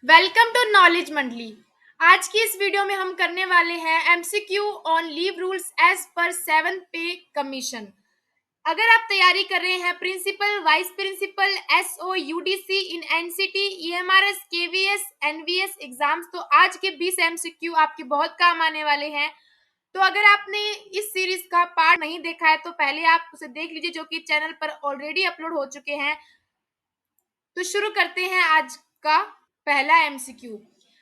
Welcome to knowledge मंडली। आज की इस वीडियो में हम करने वाले हैं MCQ on leave rules as per 7th पे कमीशन। अगर आप तैयारी कर रहे हैं principal, vice principal, SO, UDC in NCT, EMRS, KVS, NVS exams, तो आज के 20 एमसीक्यू आपके बहुत काम आने वाले हैं। तो अगर आपने इस सीरीज का पार्ट नहीं देखा है तो पहले आप उसे देख लीजिए, जो कि चैनल पर ऑलरेडी अपलोड हो चुके हैं। तो शुरू करते हैं आज का पहला MCQ.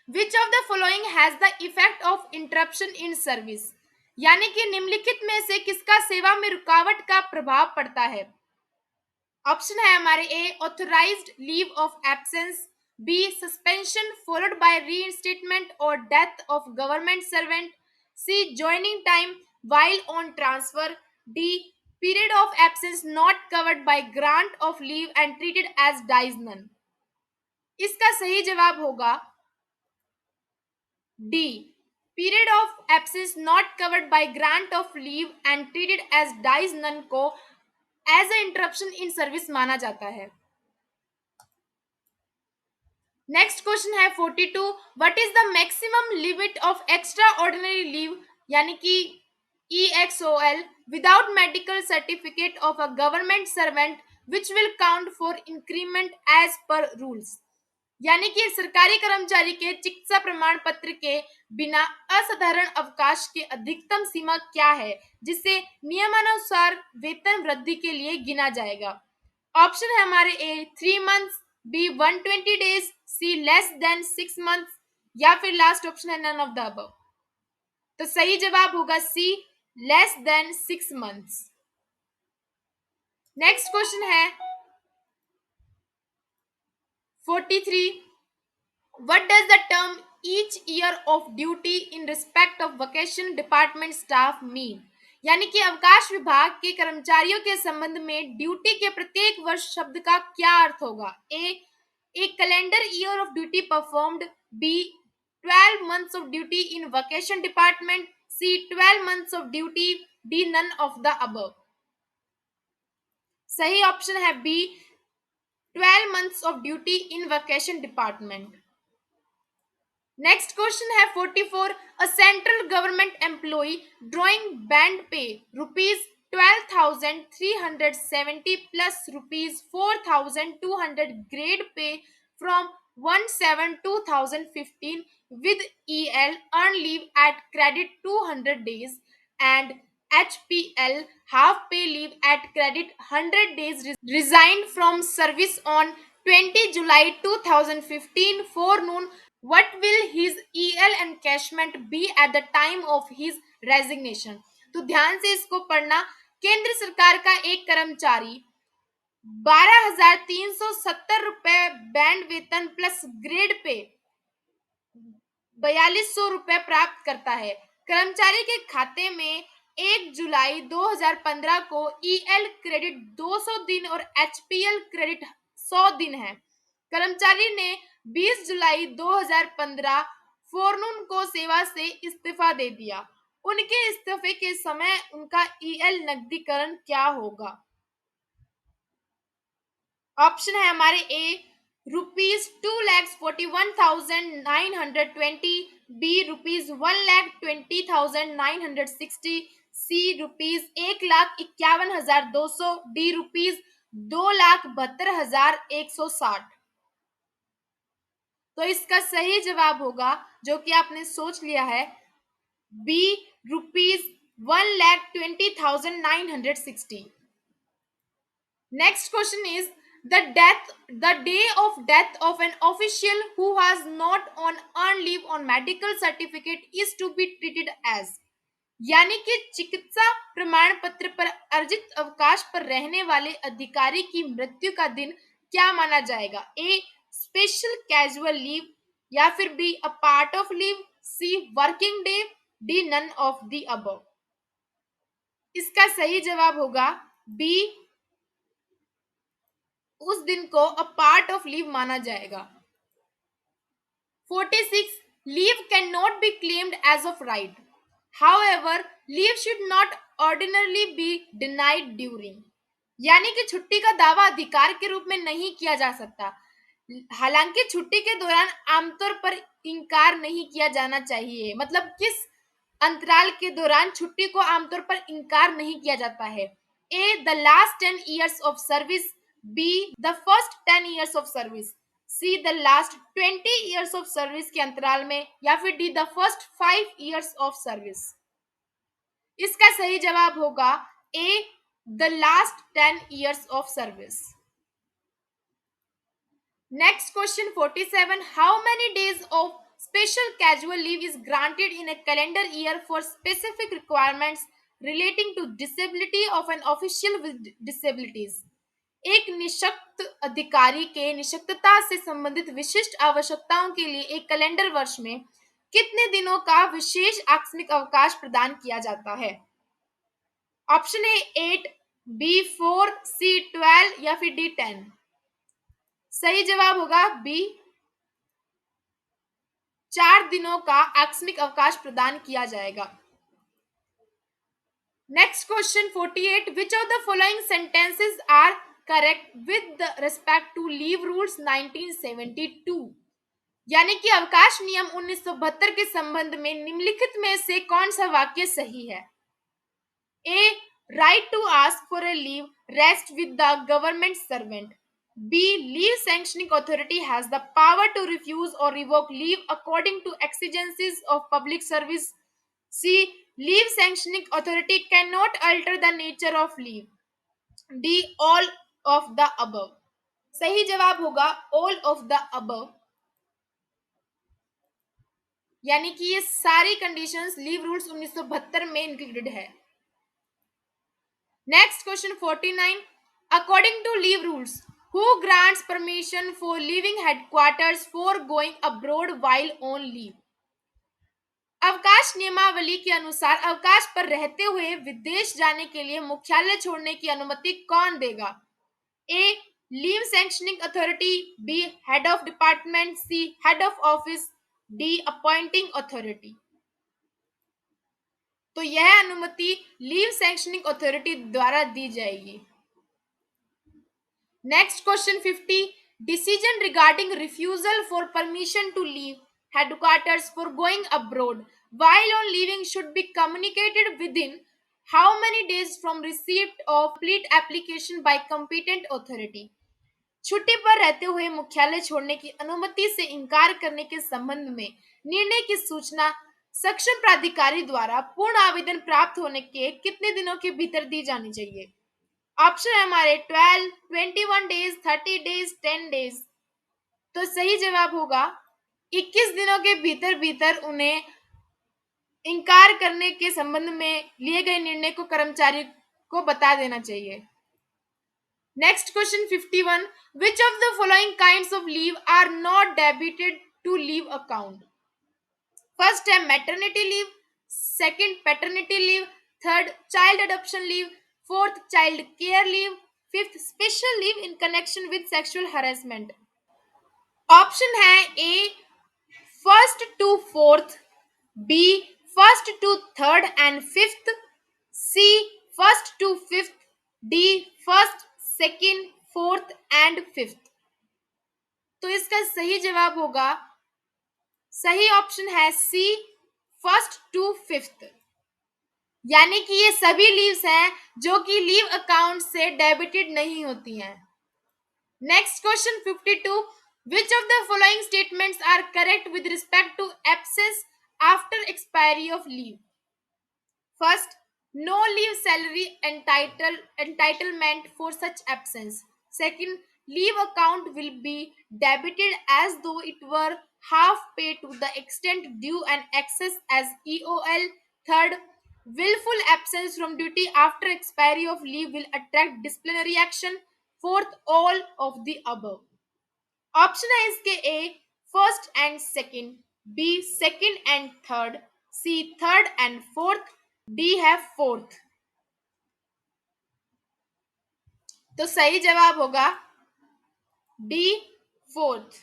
Which of the following has the effect of interruption in service? यानी कि निम्नलिखित में से किसका सेवा में रुकावट का प्रभाव पड़ता है? ऑप्शन है हमारे A authorised leave of absence, B suspension followed by reinstatement और death of government servant, C joining time while on transfer, D period of absence not covered by grant of leave and treated as dies none। इसका सही जवाब होगा D period of absence not covered by grant of leave and treated as dies non को as a interruption in service माना जाता है। Next question है 42। What is the maximum limit of extra ordinary leave यानी कि EXOL without medical certificate of a government servant which will count for increment as per rules? यानी कि सरकारी कर्मचारी के चिकित्सा प्रमाण पत्र के बिना असाधारण अवकाश की अधिकतम सीमा क्या है जिसे नियमानुसार वेतन वृद्धि के लिए गिना जाएगा? ऑप्शन है हमारे A 3 months, B 120 days, C less than 6 months, या फिर लास्ट ऑप्शन है नन ऑफ द अबव। तो सही जवाब होगा C less than 6 months. Next question है 43। What does the term each year of duty in respect of vacation department staff mean? यानी कि अवकाश विभाग के कर्मचारियों के संबंध में ड्यूटी के प्रत्येक वर्ष शब्द का क्या अर्थ होगा? A calendar year of duty performed, B 12 months of duty in vacation department, C 12 months of duty, D none of the above। सही ऑप्शन है B 12 months of duty in vacation department। Next question है 44। A central government employ drawing band pay ₹12,370 plus ₹4,200 grade pay from 1/7/2015 with EL earn leave at credit 200 days and HPL half pay leave at credit 100 days resigned from service on 20 July 2015 forenoon। What will his EL encashment be at the time of his resignation? तो ध्यान से इसको पढ़ना। केंद्र सरकार का एक कर्मचारी 12,370 रुपए बैंड वेतन प्लस ग्रेड पे 4,200 रुपए प्राप्त करता है। कर्मचारी के खाते में 1 जुलाई 2015 को EL क्रेडिट 200 दिन और HPL क्रेडिट 100 दिन है। कर्मचारी ने 20 जुलाई 2015 फोरनून को सेवा से इस्तीफा दे दिया। उनके इस्तीफे के समय उनका EL नकदीकरण क्या होगा? ऑप्शन है हमारे ए ₹2,41,920, बी ₹1,20,960, सी ₹1,51,200, डी ₹2,72,160। तो इसका सही जवाब होगा, जो कि आपने सोच लिया है, B ₹1,20,960। Next question is the day of death of an official who was not on earned leave on medical certificate is to be treated as। यानी कि चिकित्सा प्रमाण पत्र पर अर्जित अवकाश पर रहने वाले अधिकारी की मृत्यु का दिन क्या माना जाएगा? ए स्पेशल कैजुअल लीव, या फिर B a part of leave, C working day, D none of the above. इसका सही जवाब होगा बी उस दिन को अ पार्ट ऑफ लीव माना जाएगा। 46 leave can not be claimed as of right, however leave should not ordinarily be denied during. यानी कि छुट्टी का दावा अधिकार के रूप में नहीं किया जा सकता, हालांकि छुट्टी के दौरान आमतौर पर इनकार नहीं किया जाना चाहिए। मतलब किस अंतराल के दौरान छुट्टी को आमतौर पर इनकार नहीं किया जाता है? A the last 10 years of service, B the first 10 years of service, C the last 20 years of service के अंतराल में, या फिर D the first 5 years of service. इसका सही जवाब होगा A the last 10 years of service. Next question 47. How many days of special casual leave is granted in a calendar year for specific requirements relating to disability of an official with disabilities? एक निशक्त अधिकारी के निशक्तता से संबंधित विशिष्ट आवश्यकताओं के लिए एक कैलेंडर वर्ष में कितने दिनों का विशेष आकस्मिक अवकाश प्रदान किया जाता है? ऑप्शन ए 8, बी 4, सी 12 या फिर डी 10। सही जवाब होगा बी 4 दिनों का आकस्मिक अवकाश प्रदान किया जाएगा। Next question 48. Which of the following sentences are correct with respect to leave rules 1972? यानी कि अवकाश नियम 1972 के संबंध में निम्नलिखित में से कौन सा वाक्य सही है? A right to ask for a leave rest with the government servant, B. Leave sanctioning authority has the power to refuse or revoke leave according to exigencies of public service. C. Leave sanctioning authority cannot alter the nature of leave. D. All of the above. सही जवाब होगा all of the above। यानी कि ये सारी conditions leave rules 1972 में included है। Next question 49. According to leave rules, who grants permission for leaving headquarters for going abroad while on leave? अवकाश नियमावली के अनुसार अवकाश पर रहते हुए विदेश जाने के लिए मुख्यालय छोड़ने की अनुमति कौन देगा? A leave sanctioning authority, B head of department, C head of office, D appointing authority. तो यह अनुमति लीव सैंक्शनिंग अथॉरिटी द्वारा दी जाएगी। Next question 50. Decision regarding refusal for permission to leave headquarters for going abroad while on leaving should be communicated within how many days from receipt of complete application by competent authority? छुट्टी पर रहते हुए मुख्यालय छोड़ने की अनुमति से इनकार करने के संबंध में निर्णय की सूचना सक्षम प्राधिकारी द्वारा पूर्ण आवेदन प्राप्त होने के कितने दिनों के भीतर दी जानी चाहिए? ऑप्शन है हमारे 12, 21 डेज, 30 डेज, 10 डेज। तो सही जवाब होगा 21 दिनों के भीतर भीतर उन्हें इनकार करने के संबंध में लिए गए निर्णय को कर्मचारी को बता देना चाहिए। Next question 51. Which of the following kinds of leave are not debited to leave account? First है maternity leave, second paternity leave, third child adoption leave, fourth child care leave, fifth special leave in connection with sexual harassment. Option है A first to fourth, B first to third and fifth, C first to fifth, D first second fourth and fifth. तो इसका सही जवाब होगा, सही option है सी first to fifth. यानी कि ये सभी लीव्स हैं जो कि लीव अकाउंट से डेबिटेड नहीं होती हैं। Next question 52. Which of the following statements are correct with respect to absence after expiry of leave? First, no leave salary entitlement for such absence. Second, leave account will be debited as though it were half paid to the extent due and excess as EOL. Third, willful absence from duty after expiry of leave will attract disciplinary action. Fourth, all of the above. Option है इसके A first and second, B second and third, C third and fourth, D है fourth. तो सही जवाब होगा D fourth.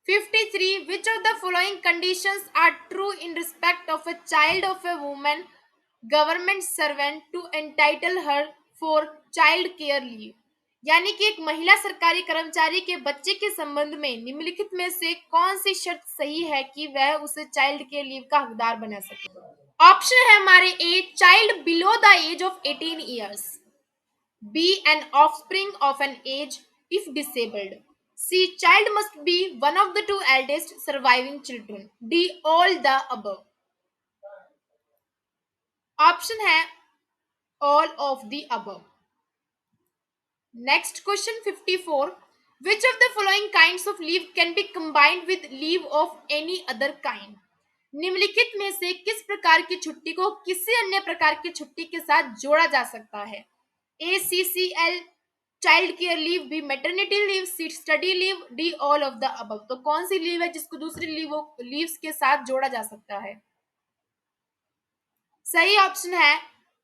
53. Which of the following conditions are true in respect of a child of a woman government servant to entitle her for child care leave, यानी कि एक महिला सरकारी कर्मचारी के बच्चे के संबंध में निम्नलिखित में से कौन सी शर्त सही है कि वह उसे चाइल्ड केयर लीव का हकदार बना सके। ऑप्शन है हमारे A, child below the age of 18 years, B, an offspring of an age if disabled, C, child must be one of the two eldest surviving children, D, all the above. Option है all of the above. Next question 54. Which of the following kinds of leave can be combined with leave of any other kind? निम्नलिखित में से किस प्रकार की छुट्टी को किसी अन्य प्रकार की छुट्टी के साथ जोड़ा जा सकता है? A, CCL, child care leave, B, maternity leave, C, study leave, D, all of the above. तो कौन सी लीव है जिसको दूसरी लीव्स के साथ जोड़ा जा सकता है? सही ऑप्शन है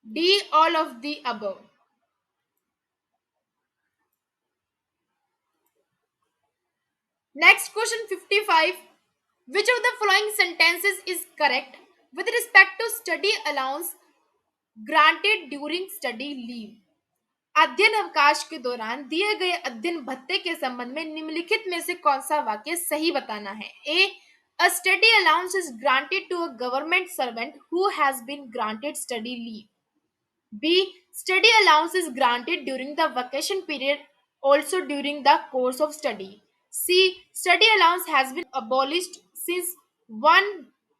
D, all of the above. Next question 55. Which of the following sentences is correct with respect to study allowance granted during study leave? अध्ययन अवकाश के दौरान दिए गए अध्ययन भत्ते के संबंध में निम्नलिखित में से कौन सा वाक्य सही बताना है? ए, a study allowance is granted to a government servant who has been granted study leave. B, study allowance is granted during the vacation period, also during the course of study. C, study allowance has been abolished since 1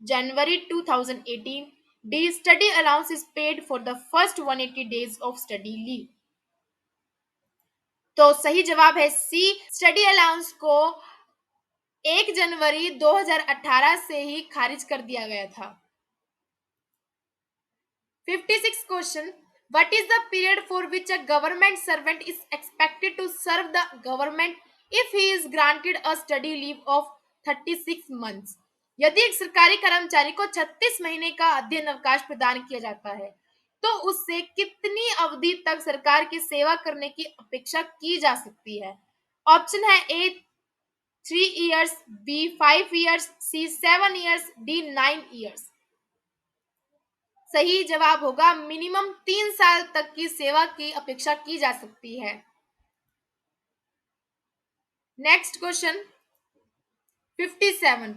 January 2018. D, study allowance is paid for the first 180 days of study leave. तो सही जवाब है सी, study allowance को 1 जनवरी 2018 से ही खारिज कर दिया गया था। 56 question. What is the period for which a government servant is expected to serve the government if he is granted a study leave of 36 months? यदि एक सरकारी कर्मचारी को 36 महीने का अध्ययन अवकाश प्रदान किया जाता है तो उससे कितनी अवधि तक सरकार की सेवा करने की अपेक्षा की जा सकती है? ऑप्शन है ए, 3 years, बी, 5 years, सी, 7 years, डी, 9 years। सही जवाब होगा मिनिमम 3 साल तक की सेवा की अपेक्षा की जा सकती है। Next question 57.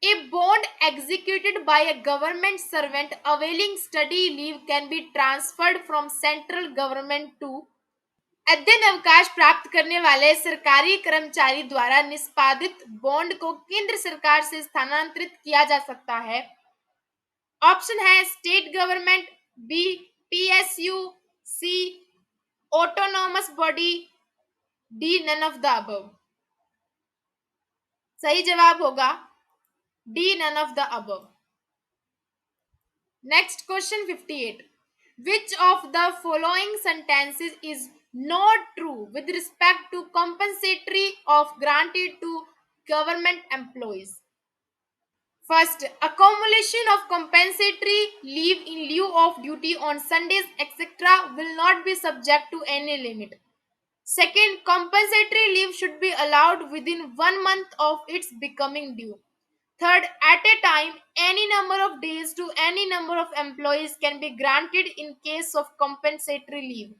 A bond executed by a government servant availing study leave can be transferred from central government to अध्ययन अवकाश प्राप्त करने वाले सरकारी कर्मचारी द्वारा निष्पादित बॉन्ड को केंद्र सरकार से स्थानांतरित किया जा सकता है। ऑप्शन है state government, B, PSU, C, autonomous body, D, none of the above. सही जवाब होगा D, none of the above. Next question 58. Which of the following sentences is not true with respect to compensatory of granted to government employees? First, accumulation of compensatory leave in lieu of duty on Sundays, etc., will not be subject to any limit. Second, compensatory leave should be allowed within 1 month of its becoming due. Third, at a time, any number of days to any number of employees can be granted in case of compensatory leave.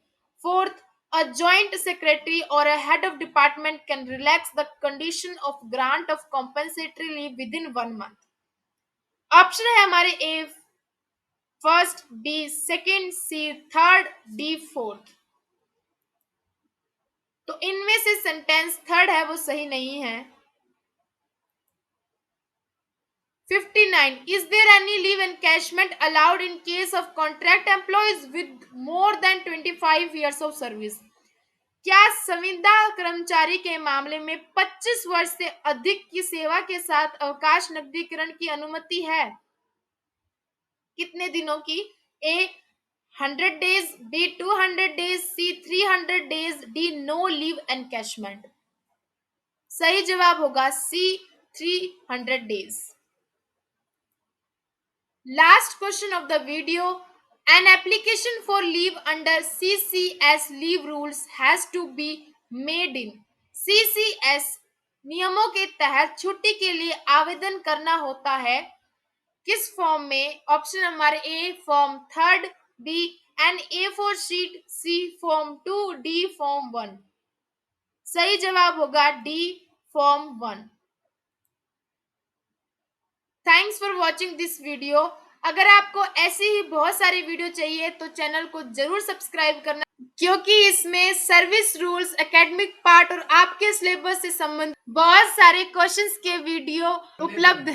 Fourth, a joint secretary or a head of department can relax the condition of grant of compensatory leave within 1 month. Option है हमारे ए first, B second, सी third, D fourth. तो इनमें से sentence third है वो सही नहीं है। 59. Is there any leave encashment allowed in case of contract employees with more than 25 years of service? क्या संविदा कर्मचारी के मामले में 25 वर्ष से अधिक की सेवा के साथ अवकाश नकदीकरण की अनुमति है? कितने दिनों की? A 100 days, B 200 days, C 300 days, D no leave encashment. सही जवाब होगा सी 300 days। Last question of the video. An application for leave under CCS leave rules has to be made in CCS नियमों के तहत छुट्टी के लिए आवेदन करना होता है किस फॉर्म में? ऑप्शन हमारे A form third, B an A4 sheet, C form 2, D form 1। सही जवाब होगा D form 1। Thanks for watching this video. अगर आपको ऐसी ही बहुत सारी वीडियो चाहिए तो चैनल को जरूर सब्सक्राइब करना, क्योंकि इसमें सर्विस रूल्स, एकेडमिक पार्ट और आपके सिलेबस से संबंधित बहुत सारे क्वेश्चंस के वीडियो उपलब्ध